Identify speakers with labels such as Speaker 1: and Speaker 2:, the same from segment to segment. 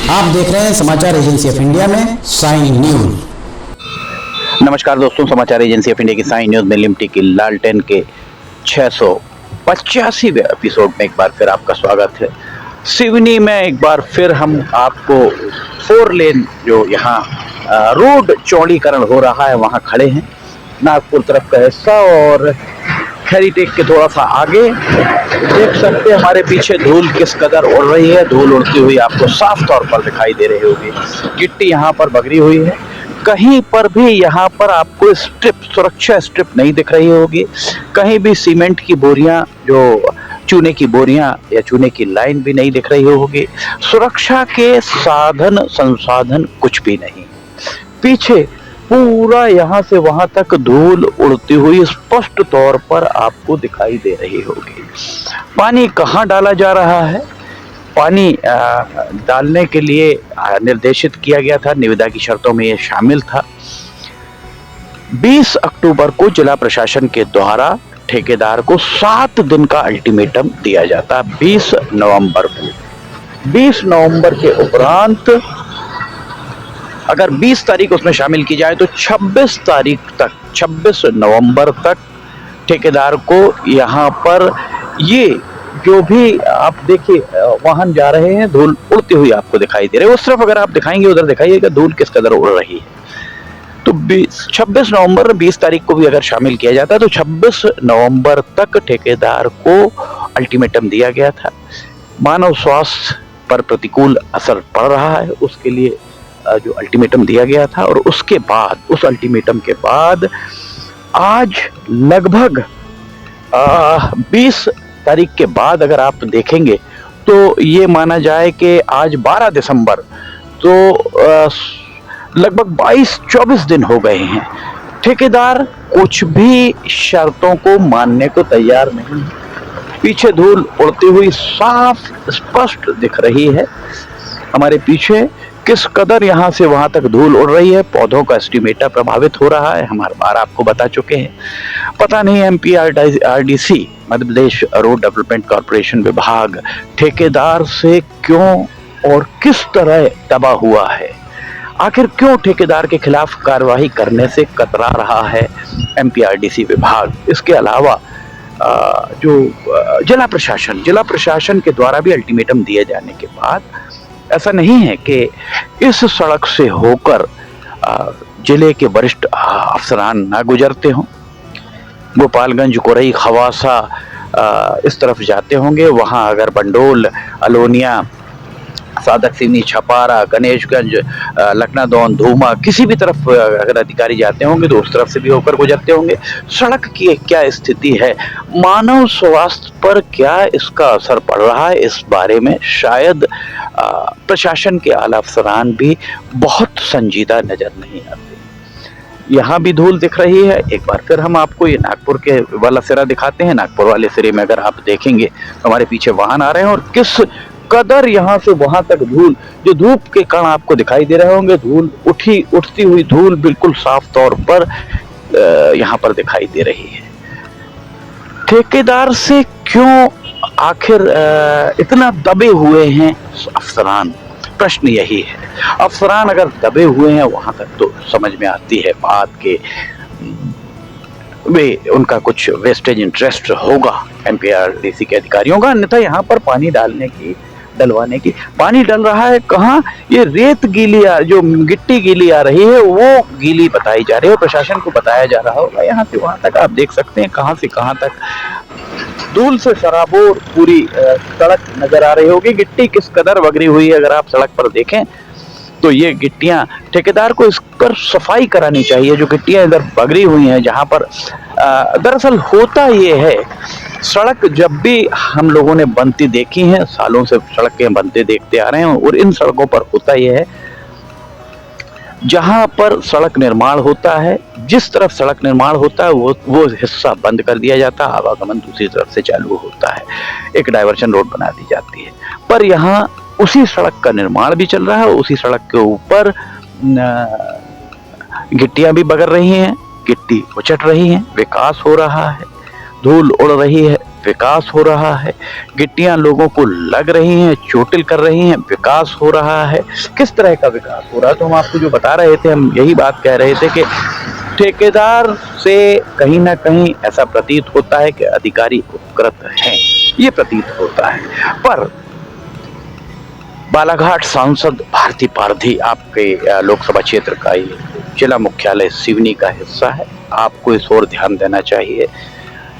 Speaker 1: आप देख रहे हैं समाचार एजेंसी ऑफ इंडिया में साइन न्यूज।
Speaker 2: नमस्कार दोस्तों, समाचार एजेंसी ऑफ इंडिया की साइन न्यूज में लिमटी की लालटेन के 685वें एपिसोड में एक बार फिर आपका स्वागत है। सिवनी में एक बार फिर हम आपको 4 लेन जो यहाँ रोड चौड़ीकरण हो रहा है वहाँ खड़े हैं। नागपुर तरफ का हिस्सा और खैरीटेक के थोड़ा सा आगे देख सकते हैं हमारे पीछे धूल किस कदर उड़ रही है। धूल उड़ती हुई आपको साफ तौर पर दिखाई दे रही होगी। गिट्टी यहाँ पर बगरी हुई है, कहीं पर भी यहाँ पर आपको स्ट्रिप, सुरक्षा स्ट्रिप नहीं दिख रही होगी। कहीं भी सीमेंट की बोरियां, जो चूने की बोरियां या चूने की लाइन भी नहीं दिख रही होगी। सुरक्षा के साधन संसाधन कुछ भी नहीं। पीछे पूरा यहाँ से वहां तक धूल उड़ती हुई स्पष्ट तौर पर आपको दिखाई दे रही होगी। पानी कहाँ डाला जा रहा है? पानी डालने के लिए निर्देशित किया गया था, निविदा की शर्तों में यह शामिल था। 20 अक्टूबर को जिला प्रशासन के द्वारा ठेकेदार को 7 दिन का अल्टीमेटम दिया जाता। 20 नवंबर को, 20 नवंबर के उपरांत अगर 20 तारीख उसमें शामिल की जाए तो 26 तारीख तक, 26 नवंबर तक ठेकेदार को यहाँ पर ये जो भी आप देखिए वाहन जा रहे हैं, धूल उड़ती हुई आपको दिखाई दे रही है। उस तरफ अगर आप दिखाएंगे, उधर दिखाइएगा धूल किस कदर उड़ रही है। तो 26 नवंबर 20 तारीख को भी अगर शामिल किया जाता तो 26 नवंबर तक ठेकेदार को अल्टीमेटम दिया गया था। मानव स्वास्थ्य पर प्रतिकूल असर पड़ रहा है, उसके लिए जो अल्टीमेटम दिया गया था। और उसके बाद, उस अल्टीमेटम के बाद आज लगभग 20 तारीख के बाद अगर आप देखेंगे तो ये माना जाए कि आज 12 दिसंबर, तो लगभग 22-24 दिन हो गए हैं। ठेकेदार कुछ भी शर्तों को मानने को तैयार नहीं है। पीछे धूल उड़ती हुई साफ स्पष्ट दिख रही है। हमारे पीछे किस कदर यहाँ से वहां तक धूल उड़ रही है। पौधों का एस्टिमेटा प्रभावित हो रहा है, हम हर बार आपको बता चुके हैं। पता नहीं MPRDC, Madhya Pradesh road development corporation विभाग ठेकेदार से क्यों और किस तरह दबा हुआ है। आखिर क्यों ठेकेदार के खिलाफ कार्रवाई करने से कतरा रहा है MPRDC विभाग। इसके अलावा जो जिला प्रशासन के द्वारा भी अल्टीमेटम दिए जाने के बाद ऐसा नहीं है कि इस सड़क से होकर जिले के वरिष्ठ अफसरान ना गुजरते हों। गोपालगंज, कोरई, खवासा इस तरफ जाते होंगे। वहाँ अगर बंडोल, अलोनिया, सादक सिवनी, छपारा, गणेशगंज, लखनादौन, धूमा, किसी भी तरफ अगर अधिकारी जाते होंगे तो उस तरफ से भी होकर गुजरते होंगे। सड़क की क्या स्थिति है, मानव स्वास्थ्य पर क्या इसका असर पड़ रहा है, इस बारे में शायद प्रशासन के आला अफसरान भी बहुत संजीदा नजर नहीं आते। यहाँ भी धूल दिख रही है। एक बार फिर हम आपको ये नागपुर के वाला सिरा दिखाते हैं। नागपुर वाले सिरे में अगर आप देखेंगे तो हमारे पीछे वाहन आ रहे हैं और किस कदर यहाँ से वहां तक धूल, जो धूप के कण आपको दिखाई दे रहे होंगे, धूल उठती हुई धूल बिल्कुल साफ तौर पर यहाँ पर दिखाई दे रही है। ठेकेदार से क्यों आखिर इतना दबे हुए हैं अफसरान, प्रश्न यही है। अफसरान अगर दबे हुए हैं वहां तक तो समझ में आती है बात के वे, उनका कुछ वेस्टेज इंटरेस्ट होगा MPRDC के अधिकारियों का। अन्यथा यहाँ पर पानी डलवाने की पानी डल रहा है कहाँ, ये रेत गीली जो गिट्टी गीली आ रही है वो गीली बताई जा रही है। प्रशासन को बताया जा रहा होगा। यहाँ से वहां तक आप देख सकते हैं कहाँ से कहाँ तक धूल से सराबोर पूरी सड़क नजर आ रही होगी। गिट्टी किस कदर बगरी हुई है अगर आप सड़क पर देखें तो ये गिट्टियां, ठेकेदार को इस पर सफाई करानी चाहिए। जो गिट्टियां इधर बगरी हुई हैं, जहां पर दरअसल होता ये है, सड़क जब भी हम लोगों ने बनती देखी हैं, सालों से सड़कें बनते देखते आ रहे हैं, और इन सड़कों पर होता ये है, जहां पर सड़क निर्माण होता है, जिस तरफ सड़क निर्माण होता है वो हिस्सा बंद कर दिया जाता है, आवागमन दूसरी तरफ से चालू होता है, एक डायवर्शन रोड बना दी जाती है। पर यहाँ उसी सड़क का निर्माण भी चल रहा है, उसी सड़क के ऊपर गिट्टियां भी बगर रही हैं, गिट्टी उचट रही हैं, विकास हो रहा है, धूल उड़ रही है, विकास हो रहा है, गिट्टियां लोगों को लग रही हैं, चोटिल कर रही हैं, विकास हो रहा है। किस तरह का विकास हो रहा है, तो हम आपको जो बता रहे थे, हम यही बात कह रहे थे कि ठेकेदार से कहीं ना कहीं ऐसा प्रतीत होता है कि अधिकारी उपकृत हैं, ये प्रतीत होता है। पर बालाघाट सांसद भारती पारधी आपके लोकसभा क्षेत्र का ये जिला मुख्यालय सिवनी का हिस्सा है, आपको इस ओर ध्यान देना चाहिए।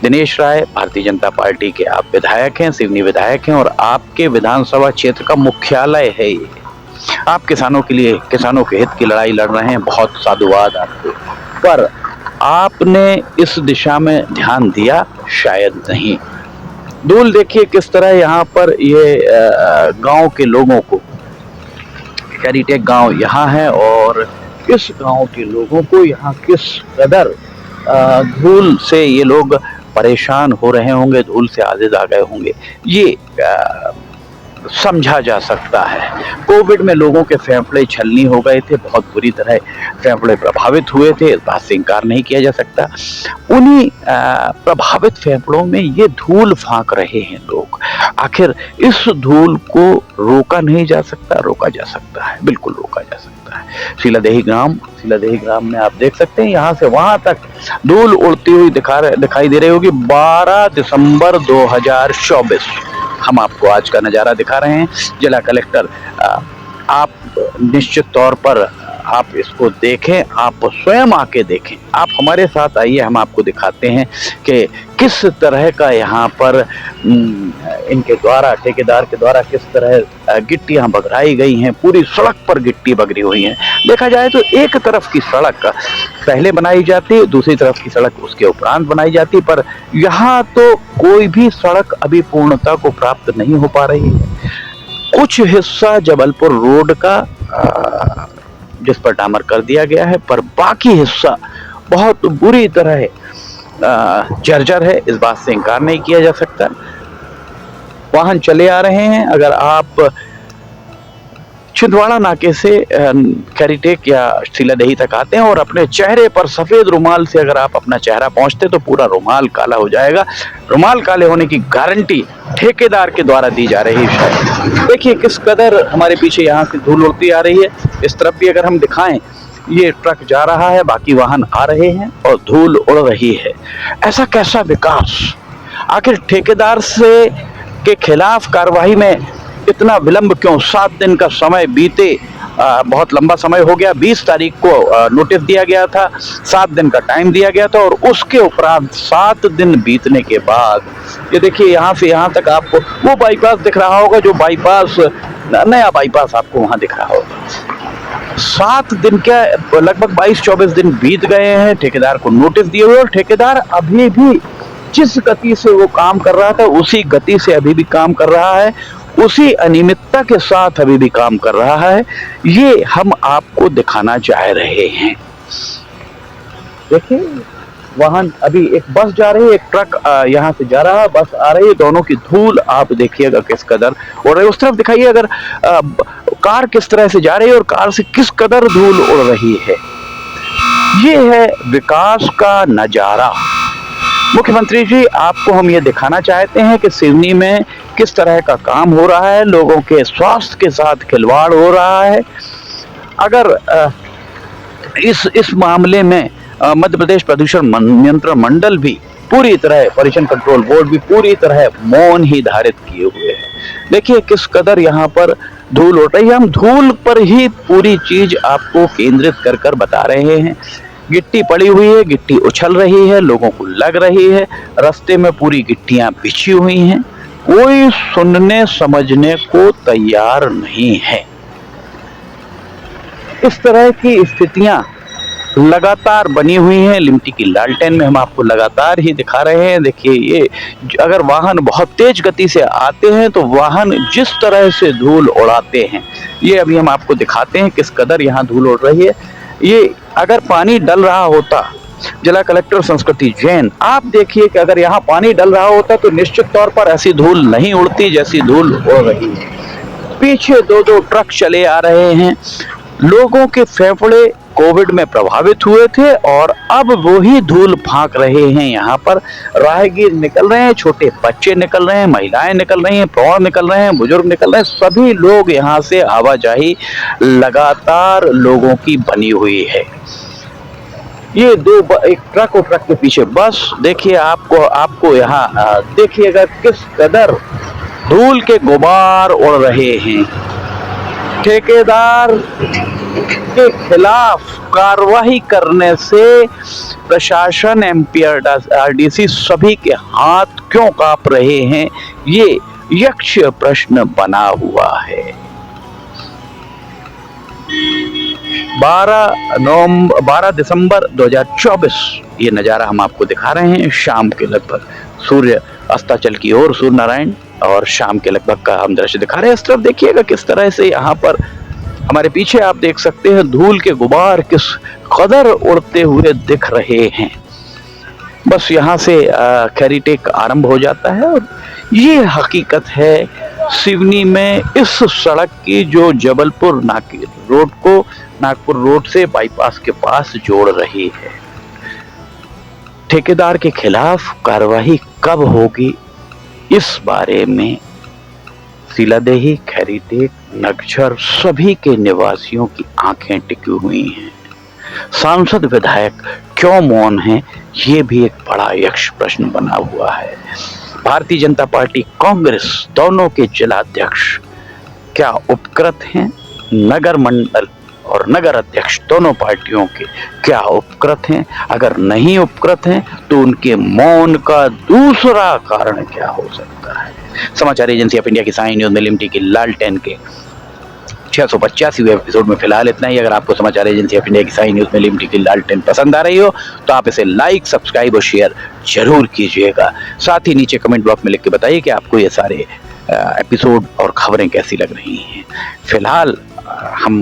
Speaker 2: दिनेश राय भारतीय जनता पार्टी के आप विधायक हैं, सिवनी विधायक हैं, और आपके विधानसभा क्षेत्र का मुख्यालय है ये। आप किसानों के लिए, किसानों के हित की लड़ाई लड़ रहे हैं, बहुत साधुवाद आपको। पर आपने इस दिशा में ध्यान दिया शायद नहीं। धूल देखिए किस तरह यहाँ पर ये गांव के लोगों को, कैरीटेक गांव यहाँ है, और इस गांव के लोगों को यहाँ किस कदर धूल से ये लोग परेशान हो रहे होंगे, धूल से आज़िज़ आ गए होंगे, ये समझा जा सकता है। कोविड में लोगों के फेफड़े छलनी हो गए थे, बहुत बुरी तरह फेफड़े प्रभावित हुए थे, इस बात से इनकार नहीं किया जा सकता। उन्हीं प्रभावित फेफड़ों में ये धूल फांक रहे हैं लोग। आखिर इस धूल को रोका नहीं जा सकता? रोका जा सकता है, बिल्कुल रोका जा सकता है। शीलादेही ग्राम में आप देख सकते हैं, यहाँ से वहां तक धूल उड़ती हुई दिखाई दे रही होगी। 12 दिसंबर 2024 हम आपको आज का नज़ारा दिखा रहे हैं। जिला कलेक्टर, आप निश्चित तौर पर आप इसको देखें, आप स्वयं आके देखें, आप हमारे साथ आइए, हम आपको दिखाते हैं कि किस तरह का यहाँ पर इनके द्वारा, ठेकेदार के द्वारा किस तरह गिट्टियाँ बगराई गई हैं। पूरी सड़क पर गिट्टी बगरी हुई हैं। देखा जाए तो एक तरफ की सड़क पहले बनाई जाती है, दूसरी तरफ की सड़क उसके उपरांत बनाई जाती है, पर यहाँ तो कोई भी सड़क अभी पूर्णता को प्राप्त नहीं हो पा रही है। कुछ हिस्सा जबलपुर रोड का जिस पर डामर कर दिया गया है, पर बाकी हिस्सा बहुत बुरी तरह जर्जर है, इस बात से इनकार नहीं किया जा सकता। वाहन चले आ रहे हैं। अगर आप छिंदवाड़ा नाके से कैरीटेक या शीलादेही तक आते हैं और अपने चेहरे पर सफेद रुमाल से अगर आप अपना चेहरा पहुंचते तो पूरा रुमाल काला हो जाएगा। रुमाल काले होने की गारंटी ठेकेदार के द्वारा दी जा रही है। देखिए किस कदर हमारे पीछे यहाँ से धूल उड़ती आ रही है। इस तरफ भी अगर हम दिखाएं, ये ट्रक जा रहा है, बाकी वाहन आ रहे हैं और धूल उड़ रही है। ऐसा कैसा विकास? आखिर ठेकेदार से के खिलाफ कार्रवाई में इतना विलंब क्यों? 7 दिन का समय बीते, बहुत लंबा समय हो गया। 20 तारीख को नोटिस दिया गया था, 7 दिन का टाइम दिया गया था, और उसके उपरांत 7 दिन बीतने के बाद ये देखिए यहाँ से यहाँ तक आपको वो बाईपास दिख रहा होगा, जो बाईपास, नया बाईपास आपको वहाँ दिख रहा होगा। 7 दिन क्या, लगभग 22-24 दिन बीत गए हैं ठेकेदार को नोटिस दिए हुए, और ठेकेदार अभी भी जिस गति से वो काम कर रहा था उसी गति से अभी भी काम कर रहा है, उसी अनियमितता के साथ अभी भी काम कर रहा है। ये हम आपको दिखाना चाह रहे हैं। देखिए वाहन, अभी एक बस जा रही है, एक ट्रक यहाँ से जा रहा है, बस आ रही है, दोनों की धूल आप देखिएगा किस कदर। और उस तरफ दिखाइए अगर कार किस तरह से जा रही है और कार से किस कदर धूल उड़ रही है। ये है विकास का नजारा। मुख्यमंत्री जी, आपको हम ये दिखाना चाहते हैं कि सिवनी में किस तरह का काम हो रहा है, लोगों के स्वास्थ्य के साथ खिलवाड़ हो रहा है। अगर इस मामले में मध्य प्रदेश प्रदूषण नियंत्रण मंडल भी पूरी तरह, पॉल्यूशन कंट्रोल बोर्ड भी पूरी तरह मौन ही धारित किए हुए है। देखिए किस कदर यहाँ पर धूल उड़ रही है। हम धूल पर ही पूरी चीज आपको केंद्रित कर कर बता रहे हैं। गिट्टी पड़ी हुई है, गिट्टी उछल रही है, लोगों को लग रही है, रास्ते में पूरी गिट्टियां बिछी हुई हैं, कोई सुनने समझने को तैयार नहीं है। इस तरह की स्थितियां लगातार बनी हुई हैं। लिमटी की लालटेन में हम आपको लगातार ही दिखा रहे हैं। देखिए ये अगर वाहन बहुत तेज गति से आते हैं तो वाहन जिस तरह से धूल उड़ाते हैं, ये अभी हम आपको दिखाते हैं किस कदर यहाँ धूल उड़ रही है। ये अगर पानी डल रहा होता, जिला कलेक्टर संस्कृति जैन, आप देखिए कि अगर यहाँ पानी डल रहा होता तो निश्चित तौर पर ऐसी धूल नहीं उड़ती जैसी धूल उड़ रही है। पीछे 2-2 ट्रक चले आ रहे हैं, लोगों के फेफड़े कोविड में प्रभावित हुए थे और अब वो ही धूल फांक रहे हैं। यहाँ पर राहगीर निकल रहे हैं, छोटे बच्चे निकल रहे हैं, महिलाएं निकल रही हैं, प्रौढ़ निकल रहे हैं, बुजुर्ग निकल रहे हैं, सभी लोग यहाँ से आवाजाही लगातार लोगों की बनी हुई है। ये एक ट्रक और ट्रक के पीछे बस, देखिए आपको यहाँ देखिएगा किस कदर धूल के गुबार उड़ रहे हैं। ठेकेदार के खिलाफ कार्रवाई करने से प्रशासन, एमपीआरडीसी सभी के हाथ क्यों कांप रहे हैं, ये यक्ष प्रश्न बना हुआ है। 12 दिसंबर 2024 ये नज़ारा हम आपको दिखा रहे हैं। शाम के लगभग सूर्य अस्ताचल की ओर, सूर्य नारायण, और शाम के लगभग का हम दृश्य दिखा रहे हैं। इस तरफ देखिएगा किस तरह से यहाँ पर हमारे पीछे आप देख सकते हैं धूल के गुबार किस कदर उड़ते हुए दिख रहे हैं। बस यहाँ से खैरीटेक आरंभ हो जाता है और ये हकीकत है सिवनी में इस सड़क की जो जबलपुर रोड को नागपुर रोड से बाईपास के पास जोड़ रही है। ठेकेदार के खिलाफ कार्रवाई कब होगी, इस बारे में सीलादेही, खैरीटेक, नगछर सभी के निवासियों की आंखें टिकी हुई हैं। सांसद विधायक क्यों मौन हैं, ये भी एक बड़ा यक्ष प्रश्न बना हुआ है। भारतीय जनता पार्टी, कांग्रेस दोनों के जिलाध्यक्ष क्या उपकृत हैं? नगर मंडल और नगर अध्यक्ष दोनों पार्टियों के क्या उपकृत हैं? अगर नहीं उपकृत हैं तो उनके मौन का दूसरा कारण क्या हो सकता है? समाचार एजेंसी ऑफ इंडिया की साइन न्यूज में लिमटी की लालटेन के 685वें एपिसोड में फिलहाल इतना ही। अगर आपको समाचार एजेंसी ऑफ इंडिया की साइन न्यूज में लिमटी की लालटेन पसंद आ रही हो तो आप इसे लाइक, सब्सक्राइब और शेयर जरूर कीजिएगा। साथ ही नीचे कमेंट बॉक्स में लिख के बताइए कि आपको ये सारे एपिसोड और खबरें कैसी लग रही हैं। फिलहाल हम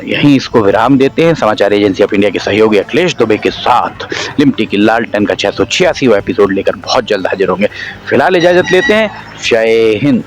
Speaker 2: यहीं इसको विराम देते हैं। समाचार एजेंसी ऑफ इंडिया के सहयोगी अखिलेश दुबे के साथ लिमटी की लालटेन का 686वां एपिसोड लेकर बहुत जल्द हाजिर होंगे। फिलहाल इजाजत लेते हैं। जय हिंद।